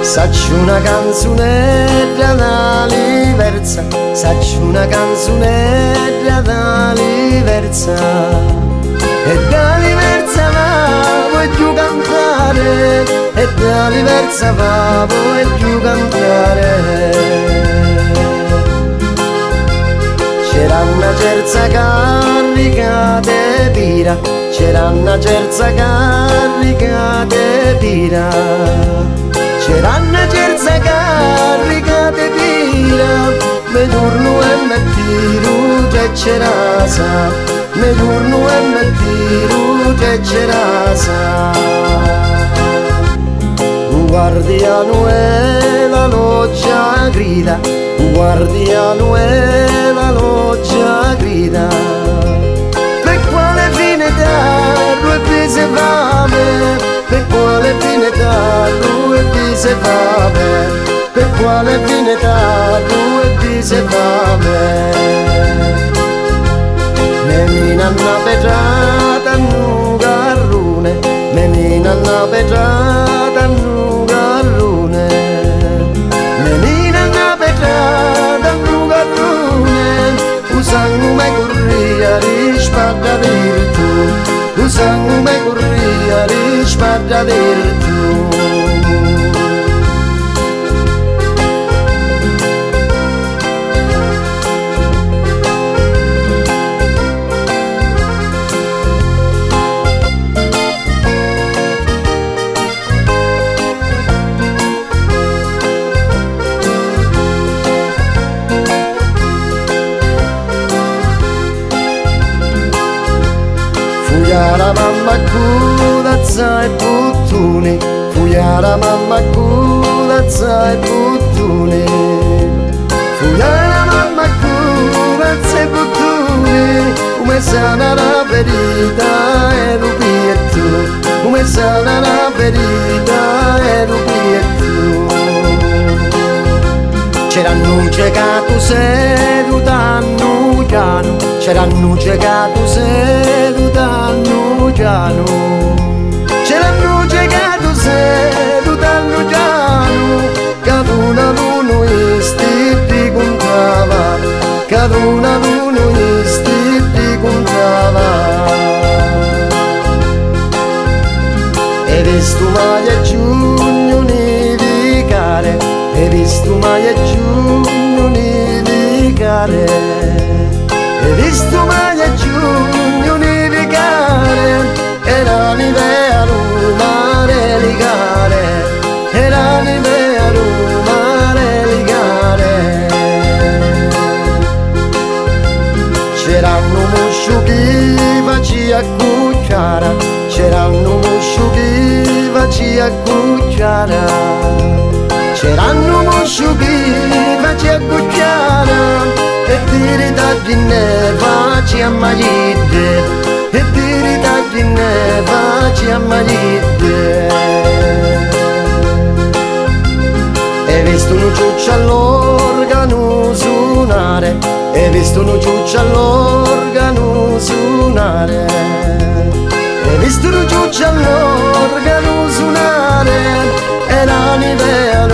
Saccio una canzonetta diversa, saccio una canzonetta diversa, e da diversa va vuoi più cantare, e da diversa va vuoi più cantare. C'era una terza carica de pira, c'era una terza carica de pira. C'era una terza carica de pira, me turno e me tiro che c'era sa, me turno e me tiro che c'era sa. Un guardiano e la loggia grida, un guardiano e la loggia grida. Per quale fine darlo e chi se fame, per quale fine darlo e chi se fame, per quale fine darlo e chi se fame. Menina una pedrata nu garrone, menina una pedrata nu garrone, menina una pedrata nu garrone. O sangue me corria risparda virtù, o sangue me corria risparda virtù. Fuyara mamma cudazza e puttuni, fuyara mamma cudazza e puttuni, fuyara mamma cudazza e puttuni. Come sana la verità e l'ubietto, come sana la verità e l'ubietto. C'erano ciecato seduta a Nugiano, c'erano ciecato seduta a Nugiano, c'erano ciecato seduta a Nugiano, che una l'uno isti contava, che una l'uno isti contava. E visto mai a giugno nevicare, e visto mai a giugno nevicare, e visto mai a giugno nevicare, era l'idea mare ligare, era l'idea mare ligare. C'era un muscio che faceva cucciara, c'era un muscio che faceva cucciara, c'erano moscio che faceva cucciara, e tiri tagli ne faccia magliette, e tiri tagli ne faccia magliette. E visto un ciuccio all'organo suonare, e visto un ciuccio all'organo suonare, e visto un ciuccio all'organo suonare, era l'idea